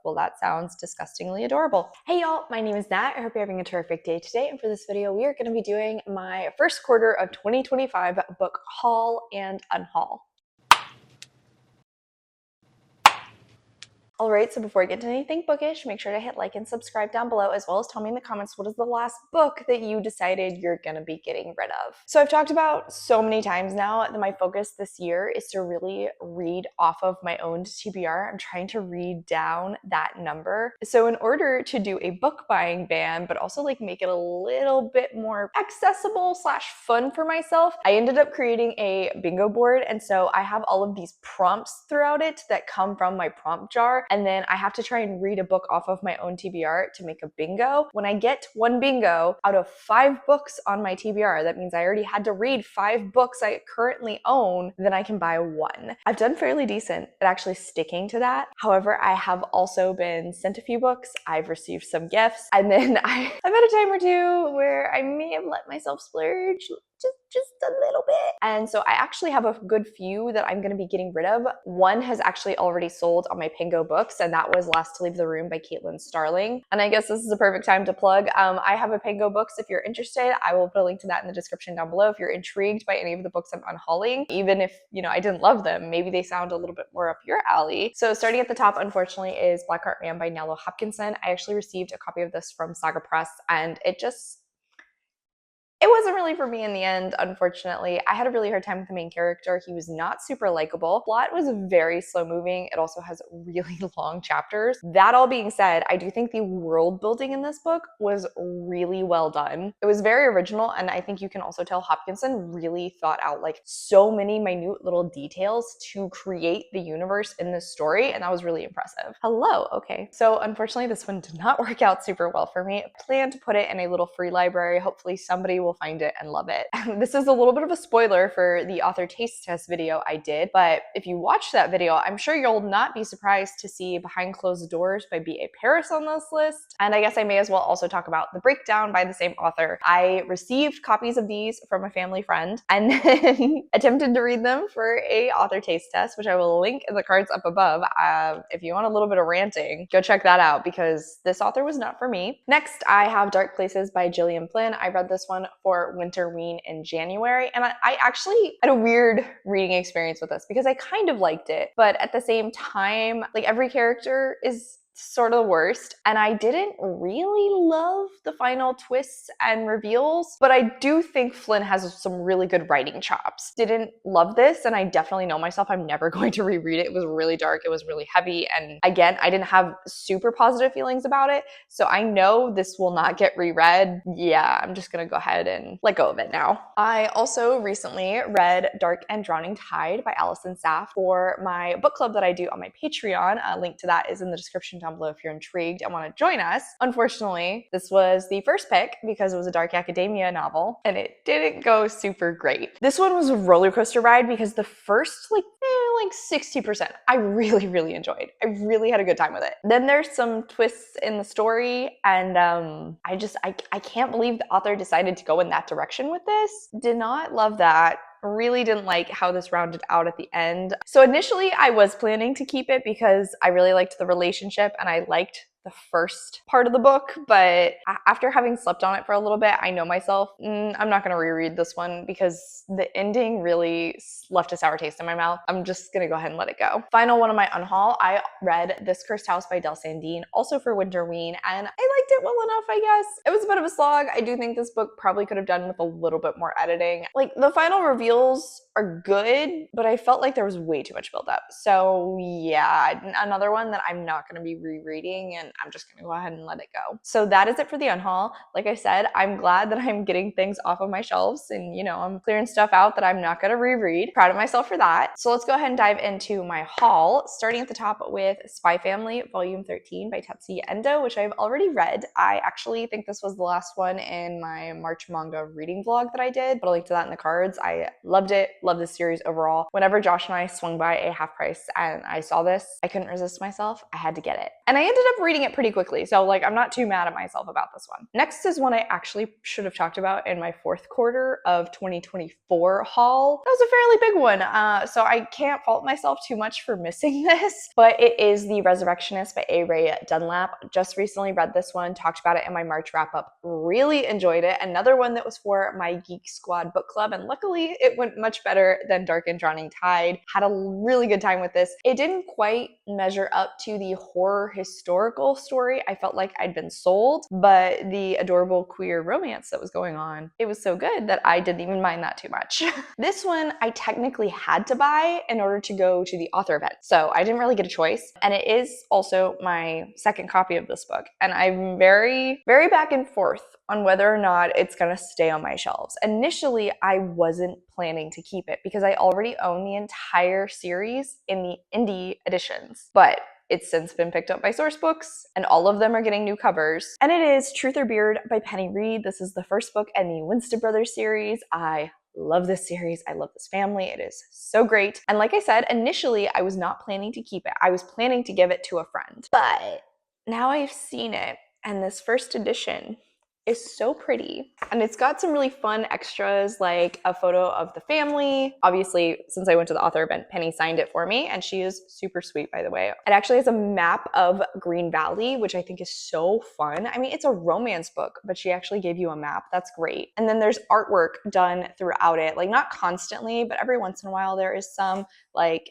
Well, that sounds disgustingly adorable. Hey y'all, my name is Nat. I hope you're having a terrific day today. And for this video, we are going to be doing my first quarter of 2025 book haul and unhaul. Alright, so before I get into anything bookish, make sure to hit like and subscribe down below, as well as tell me in the comments what is the last book that you decided you're gonna be getting rid of. So I've talked about so many times now that my focus this year is to really read off of my own TBR. I'm trying to read down that number. So in order to do a book buying ban, but also like make it a little bit more accessible / fun for myself, I ended up creating a bingo board. And so I have all of these prompts throughout it that come from my prompt jar. And then I have to try and read a book off of my own TBR to make a bingo. When I get one bingo out of 5 books on my TBR, that means I already had to read 5 books I currently own, then I can buy one. I've done fairly decent at actually sticking to that. However, I have also been sent a few books, I've received some gifts, and then I've had a time or two where I may have let myself splurge just a little bit. And so I actually have a good few that I'm going to be getting rid of. One has actually already sold on my Pingo Books, and that was Last to Leave the Room by Caitlin Starling. And I guess this is a perfect time to plug. I have a Pingo Books. If you're interested, I will put a link to that in the description down below. If you're intrigued by any of the books I'm unhauling, even if, I didn't love them, maybe they sound a little bit more up your alley. So starting at the top, unfortunately, is Blackheart Man by Nello Hopkinson. I actually received a copy of this from Saga Press, and it wasn't really for me in the end, unfortunately. I had a really hard time with the main character. He was not super likable. Plot was very slow moving. It also has really long chapters. That all being said, I do think the world building in this book was really well done. It was very original, and I think you can also tell Hopkinson really thought out like so many minute little details to create the universe in this story, and that was really impressive. Hello, okay. So unfortunately, this one did not work out super well for me. I plan to put it in a little free library. Hopefully somebody will find it and love it. This is a little bit of a spoiler for the author taste test video I did, but if you watch that video, I'm sure you'll not be surprised to see Behind Closed Doors by B.A. Paris on this list. And I guess I may as well also talk about The Breakdown by the same author. I received copies of these from a family friend and then attempted to read them for a author taste test, which I will link in the cards up above. If you want a little bit of ranting, go check that out because this author was not for me. Next, I have Dark Places by Gillian Flynn. I read this one for Winterween in January, and I actually had a weird reading experience with this because I kind of liked it, but at the same time, like every character is sort of the worst, and I didn't really love the final twists and reveals, but I do think Flynn has some really good writing chops. Didn't love this, and I definitely know myself, I'm never going to reread it. It was really dark, it was really heavy, and again, I didn't have super positive feelings about it, so I know this will not get reread. Yeah, I'm just gonna go ahead and let go of it now. I also recently read Dark and Drowning Tide by Allison Saff for my book club that I do on my Patreon. A link to that is in the description down below if you're intrigued and want to join us. Unfortunately, this was the first pick because it was a dark academia novel and it didn't go super great. This one was a roller coaster ride because the first like 60% I really enjoyed. I really had a good time with it. Then there's some twists in the story, and I can't believe the author decided to go in that direction with this. Did not love that. Really didn't like how this rounded out at the end. So initially I was planning to keep it because I really liked the relationship and I liked the first part of the book, but after having slept on it for a little bit, I know myself, I'm not going to reread this one because the ending really left a sour taste in my mouth. I'm just going to go ahead and let it go. Final one of my unhaul, I read This Cursed House by Del Sandine, also for Winterween, and I liked it well enough, I guess. It was a bit of a slog. I do think this book probably could have done with a little bit more editing. Like, the final reveals are good, but I felt like there was way too much build up. So yeah, another one that I'm not going to be rereading, and I'm just going to go ahead and let it go. So that is it for the unhaul. Like I said, I'm glad that I'm getting things off of my shelves and, I'm clearing stuff out that I'm not going to reread. Proud of myself for that. So let's go ahead and dive into my haul, starting at the top with Spy Family Volume 13 by Tetsuya Endo, which I've already read. I actually think this was the last one in my March manga reading vlog that I did, but I'll link to that in the cards. I loved it, love this series overall. Whenever Josh and I swung by a half price and I saw this, I couldn't resist myself. I had to get it. And I ended up reading it pretty quickly. So like, I'm not too mad at myself about this one. Next is one I actually should have talked about in my fourth quarter of 2024 haul. That was a fairly big one. So I can't fault myself too much for missing this, but it is The Resurrectionist by A. Ray Dunlap. Just recently read this one, talked about it in my March wrap up, really enjoyed it. Another one that was for my Geek Squad book club, and luckily it went much better than Dark and Drowning Tide. Had a really good time with this. It didn't quite measure up to the horror historical story I felt like I'd been sold, but the adorable queer romance that was going on, it was so good that I didn't even mind that too much. This one I technically had to buy in order to go to the author event, so I didn't really get a choice, and it is also my second copy of this book, and I'm very back and forth on whether or not it's gonna stay on my shelves. Initially, I wasn't planning to keep it because I already own the entire series in the indie editions, but it's since been picked up by Source Books, and all of them are getting new covers. And it is Truth or Beard by Penny Reed. This is the first book in the Winstead Brothers series. I love this series. I love this family. It is so great. And like I said, initially, I was not planning to keep it. I was planning to give it to a friend. But now I've seen it, and this first edition is so pretty, and it's got some really fun extras like a photo of the family. Obviously, since I went to the author event, Penny signed it for me, and she is super sweet, by the way. It actually has a map of Green Valley, which I think is so fun. I mean, it's a romance book, but she actually gave you a map. That's great. And then there's artwork done throughout it, like not constantly, but every once in a while there is some, like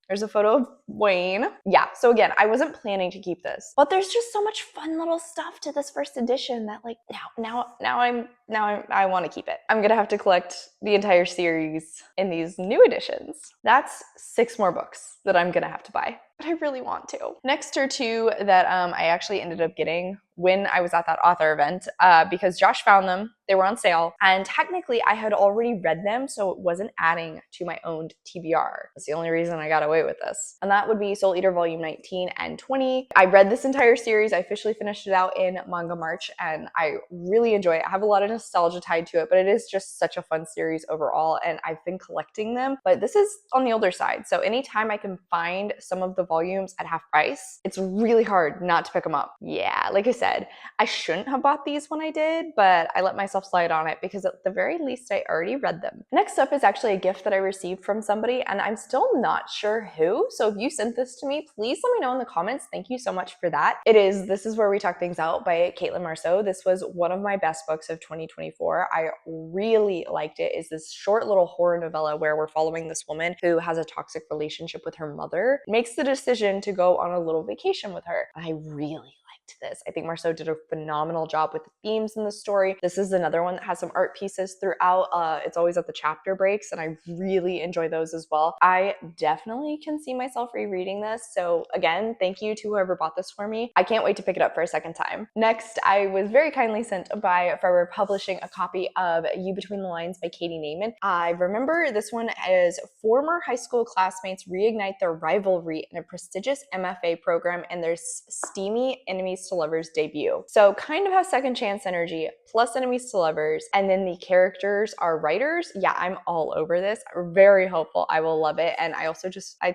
there's a photo of Wayne. Yeah, so again, I wasn't planning to keep this, but there's just so much fun little stuff to this first edition that like I want to keep it. I'm gonna have to collect the entire series in these new editions. That's 6 more books that I'm gonna have to buy, but I really want to. Next are 2 that I actually ended up getting when I was at that author event because Josh found them. They were on sale, and technically I had already read them, so it wasn't adding to my owned TBR. That's the only reason I got away with this. And that would be Soul Eater Volume 19 and 20. I read this entire series. I officially finished it out in Manga March, and I really enjoy it. I have a lot of nostalgia tied to it, but it is just such a fun series overall, and I've been collecting them, but this is on the older side. So anytime I can find some of the volumes at half price, it's really hard not to pick them up. Yeah, like I said, I shouldn't have bought these when I did, but I let myself slide on it because at the very least I already read them. Next up is actually a gift that I received from somebody, and I'm still not sure who, so if you sent this to me, please let me know in the comments. Thank you so much for that. This Is Where We Talk Things Out by Caitlin Marceau. This was one of my best books of 2024. I really liked it. It's this short little horror novella where we're following this woman who has a toxic relationship with her mother, makes the decision to go on a little vacation with her. I really liked this. I think Marceau did a phenomenal job with the themes in the story. This is another one that has some art pieces throughout. It's always at the chapter breaks, and I really enjoy those as well. I definitely can see myself rereading this. So again, thank you to whoever bought this for me. I can't wait to pick it up for a second time. Next, I was very kindly sent by Forever Publishing a copy of You Between the Lines by Katie Naiman. I remember this one as former high school classmates reignite their rivalry in a prestigious MFA program in their steamy Enemies to Lovers debut. So kind of has second chance energy plus Enemies to Lovers, and then the characters are writers. Yeah, I'm all over this. Very hopeful. I will love it. And I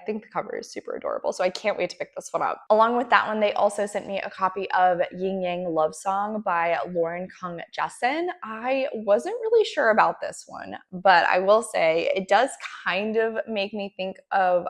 think the cover is super adorable, so I can't wait to pick this one up. Along with that one, they also sent me a copy of Yin Yang Love Song by Lauren Kang Jasen. I wasn't really sure about this one, but I will say it does kind of make me think of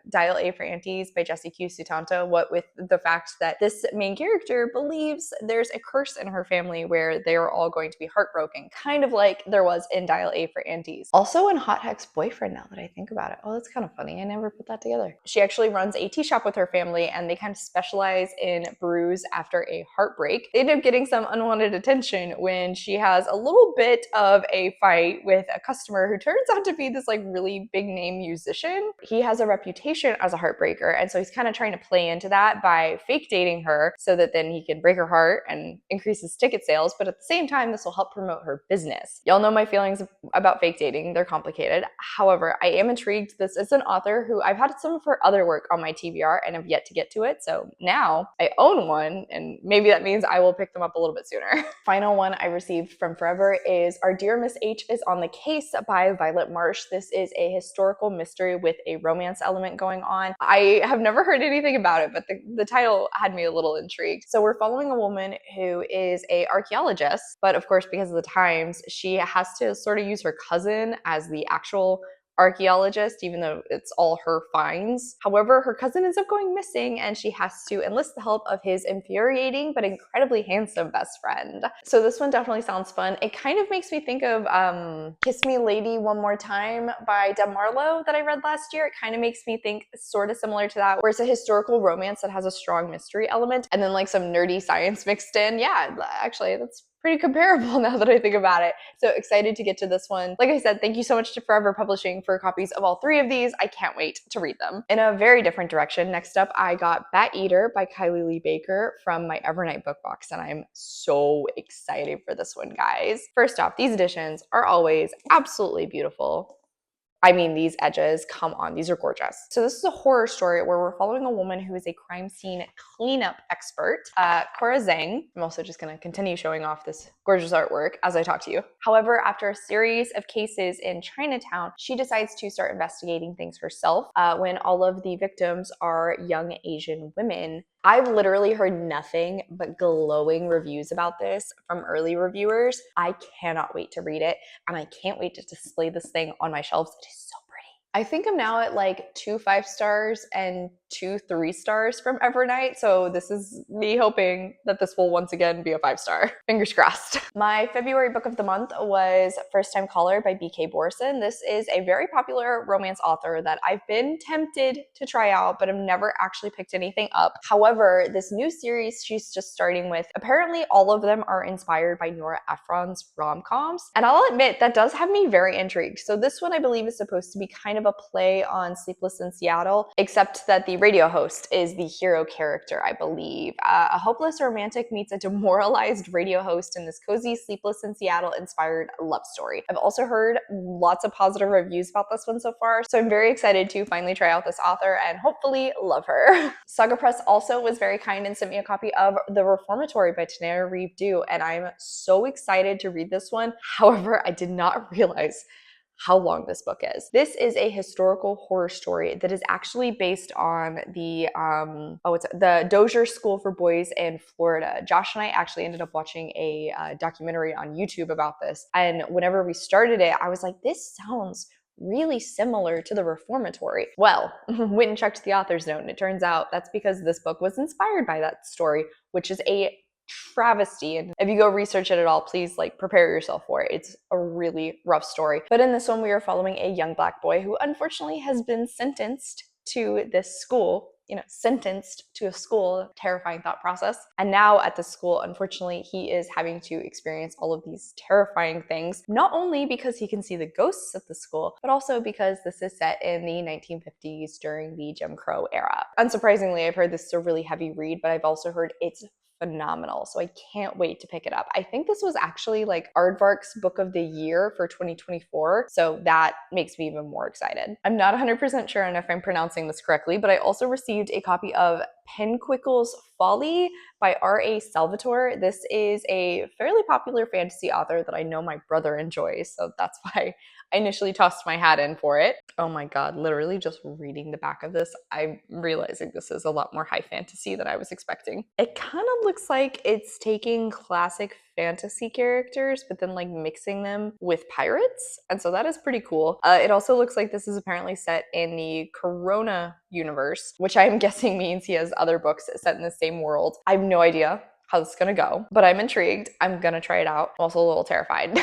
Dial A for Aunties by Jessie Q Sutanto, what with the fact that this main character believes there's a curse in her family where they are all going to be heartbroken, kind of like there was in Dial A for Aunties. Also in Hot Hex Boyfriend, now that I think about it. Oh, that's kind of funny. I never put that together. She actually runs a tea shop with her family, and they kind of specialize in brews after a heartbreak. They end up getting some unwanted attention when she has a little bit of a fight with a customer who turns out to be this like really big name musician. He has a reputation as a heartbreaker, and so he's kind of trying to play into that by fake dating her so that then he can break her heart and increase his ticket sales, but at the same time, this will help promote her business. Y'all know my feelings about fake dating. They're complicated. However, I am intrigued. This is an author who I've had some of her other work on my TBR and have yet to get to it, so now I own one, and maybe that means I will pick them up a little bit sooner. Final one I received from Forever is Our Dear Miss H is on the Case by Violet Marsh. This is a historical mystery with a romance element going on. I have never heard anything about it, but the title had me a little intrigued. So we're following a woman who is an archaeologist, but of course, because of the times, she has to sort of use her cousin as the actual archaeologist, even though it's all her finds. However, her cousin ends up going missing and she has to enlist the help of his infuriating but incredibly handsome best friend. So this one definitely sounds fun. It kind of makes me think of Kiss Me Lady One More Time by Deb Marlowe that I read last year. It kind of makes me think sort of similar to that, where it's a historical romance that has a strong mystery element and then like some nerdy science mixed in. Yeah, actually, that's pretty comparable now that I think about it. So excited to get to this one. Like I said, thank you so much to Forever Publishing for copies of all 3 of these. I can't wait to read them. In a very different direction, next up I got Bat Eater by Kylie Lee Baker from my Evernight book box, and I'm so excited for this one, guys. First off, these editions are always absolutely beautiful. I mean, these edges, come on, these are gorgeous. So this is a horror story where we're following a woman who is a crime scene cleanup expert, Cora Zhang. I'm also just gonna continue showing off this gorgeous artwork as I talk to you. However, after a series of cases in Chinatown, she decides to start investigating things herself when all of the victims are young Asian women. I've literally heard nothing but glowing reviews about this from early reviewers. I cannot wait to read it, and I can't wait to display this thing on my shelves. It is so pretty. I think I'm now at like 2 5 stars and 2 3 stars from Evernight, so this is me hoping that this will once again be a 5-star. Fingers crossed. My February book of the month was First Time Caller by B.K. Borson. This is a very popular romance author that I've been tempted to try out, but have never actually picked anything up. However, this new series she's just starting with, apparently all of them are inspired by Nora Ephron's rom-coms, and I'll admit that does have me very intrigued. So this one I believe is supposed to be kind of a play on Sleepless in Seattle, except that the radio host is the hero character, I believe. A hopeless romantic meets a demoralized radio host in this cozy Sleepless in Seattle inspired love story. I've also heard lots of positive reviews about this one so far, so I'm very excited to finally try out this author and hopefully love her. Saga Press also was very kind and sent me a copy of The Reformatory by Tanara Reeve-Dew, and I'm so excited to read this one. However, I did not realize how long this book is. This is a historical horror story that is actually based on the the Dozier School for Boys in Florida. Josh and I actually ended up watching a documentary on YouTube about this, and whenever we started it, I was like, this sounds really similar to The Reformatory. Well, went and checked the author's note, and it turns out that's because this book was inspired by that story, which is a travesty. And if you go research it at all, please prepare yourself for it. It's a really rough story. But in this one, we are following a young Black boy who unfortunately has been sentenced to this school. Sentenced to a school, terrifying thought process. And now at the school, unfortunately, he is having to experience all of these terrifying things, not only because he can see the ghosts at the school, but also because this is set in the 1950s during the Jim Crow era. Unsurprisingly, I've heard this is a really heavy read, but I've also heard it's phenomenal, so I can't wait to pick it up. I think this was actually Aardvark's book of the year for 2024, so that makes me even more excited. I'm not 100% sure if I'm pronouncing this correctly, but I also received a copy of Penquickle's Folly by R.A. Salvatore. This is a fairly popular fantasy author that I know my brother enjoys, so that's why I initially tossed my hat in for it. Oh my god, literally just reading the back of this, I'm realizing this is a lot more high fantasy than I was expecting. It kind of looks like it's taking classic fantasy characters, but then mixing them with pirates, and so that is pretty cool. It also looks like this is apparently set in the Corona universe, which I'm guessing means he has other books set in the same world. I have no idea how this is gonna go, but I'm intrigued. I'm gonna try it out. I'm also a little terrified.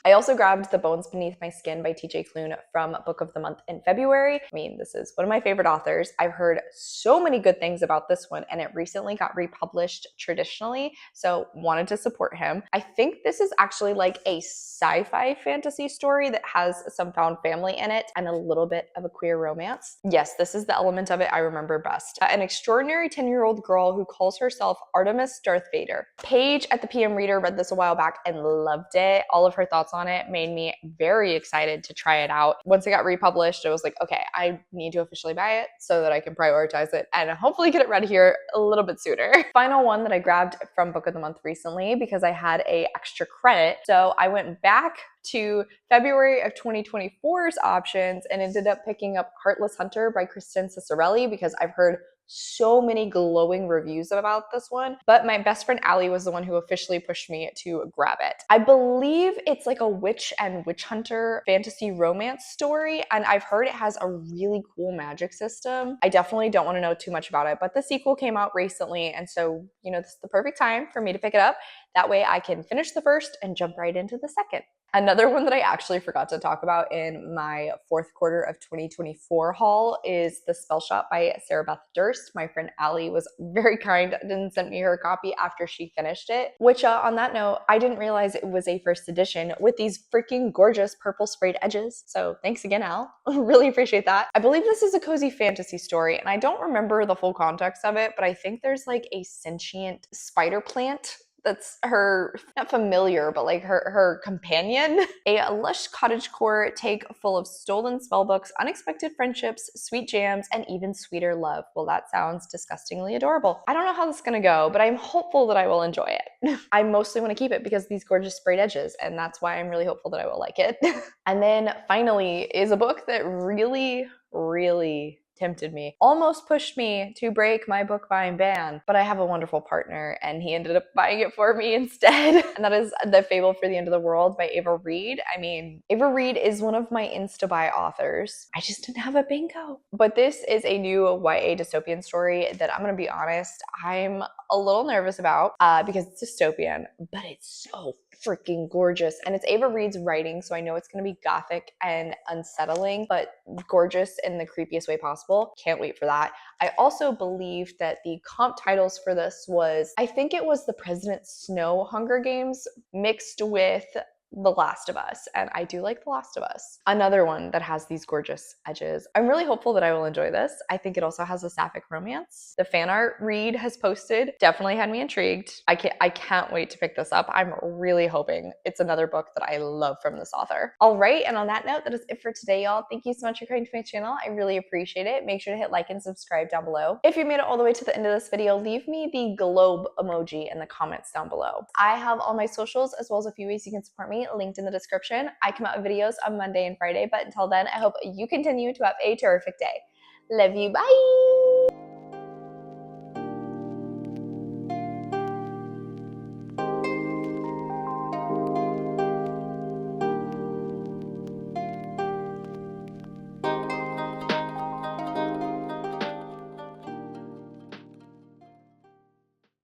I also grabbed The Bones Beneath My Skin by TJ Klune from Book of the Month in February. I mean, this is one of my favorite authors. I've heard so many good things about this one, and it recently got republished traditionally, so wanted to support him. I think this is actually like a sci-fi fantasy story that has some found family in it and a little bit of a queer romance. Yes, this is the element of it I remember best. An extraordinary 10-year-old girl who calls herself Artemis Darth Vader. Paige at the PM Reader read this a while back and loved it. All of her thoughts on it made me very excited to try it out. Once it got republished, it was like, okay, I need to officially buy it so that I can prioritize it and hopefully get it read here a little bit sooner. Final one that I grabbed from Book of the Month recently because I had a extra credit. So I went back to February of 2024's options and ended up picking up Heartless Hunter by Kristen Cicerelli because I've heard so many glowing reviews about this one, but my best friend Allie was the one who officially pushed me to grab it. I believe it's like a witch and witch hunter fantasy romance story, and I've heard it has a really cool magic system. I definitely don't want to know too much about it, but the sequel came out recently, and so, you know, this is the perfect time for me to pick it up. That way I can finish the first and jump right into the second. Another one that I actually forgot to talk about in my fourth quarter of 2024 haul is The Spell Shop by Sarah Beth Durst. My friend Allie was very kind and sent me her copy after she finished it, which on that note, I didn't realize it was a first edition with these freaking gorgeous purple sprayed edges. So thanks again, Al. Really appreciate that. I believe this is a cozy fantasy story, and I don't remember the full context of it, but I think there's like a sentient spider plant that's her, not familiar, but like her companion. A lush cottagecore take full of stolen spellbooks, unexpected friendships, sweet jams, and even sweeter love. Well, that sounds disgustingly adorable. I don't know how this is gonna go, but I'm hopeful that I will enjoy it. I mostly want to keep it because of these gorgeous sprayed edges, and that's why I'm really hopeful that I will like it. And then finally is a book that really tempted me, almost pushed me to break my book buying ban, but I have a wonderful partner and he ended up buying it for me instead. And that is The Fable for the End of the World by Ava Reed. I mean, Ava Reed is one of my insta-buy authors. I just didn't have a bingo. But this is a new YA dystopian story that I'm gonna be honest, I'm a little nervous about because it's dystopian, but it's so freaking gorgeous. And it's Ava Reed's writing, so I know it's gonna be gothic and unsettling, but gorgeous in the creepiest way possible. Can't wait for that. I also believe that the comp titles for this was, I think it was the President Snow Hunger Games mixed with The Last of Us, and I do like The Last of Us. Another one that has these gorgeous edges. I'm really hopeful that I will enjoy this. I think it also has a sapphic romance. The fan art Reed has posted definitely had me intrigued. I can't wait to pick this up. I'm really hoping it's another book that I love from this author. All right, and on that note, that is it for today, y'all. Thank you so much for coming to my channel. I really appreciate it. Make sure to hit like and subscribe down below. If you made it all the way to the end of this video, leave me the globe emoji in the comments down below. I have all my socials as well as a few ways you can support me linked in the description. I come out with videos on Monday and Friday, but until then, I hope you continue to have a terrific day. Love you, bye!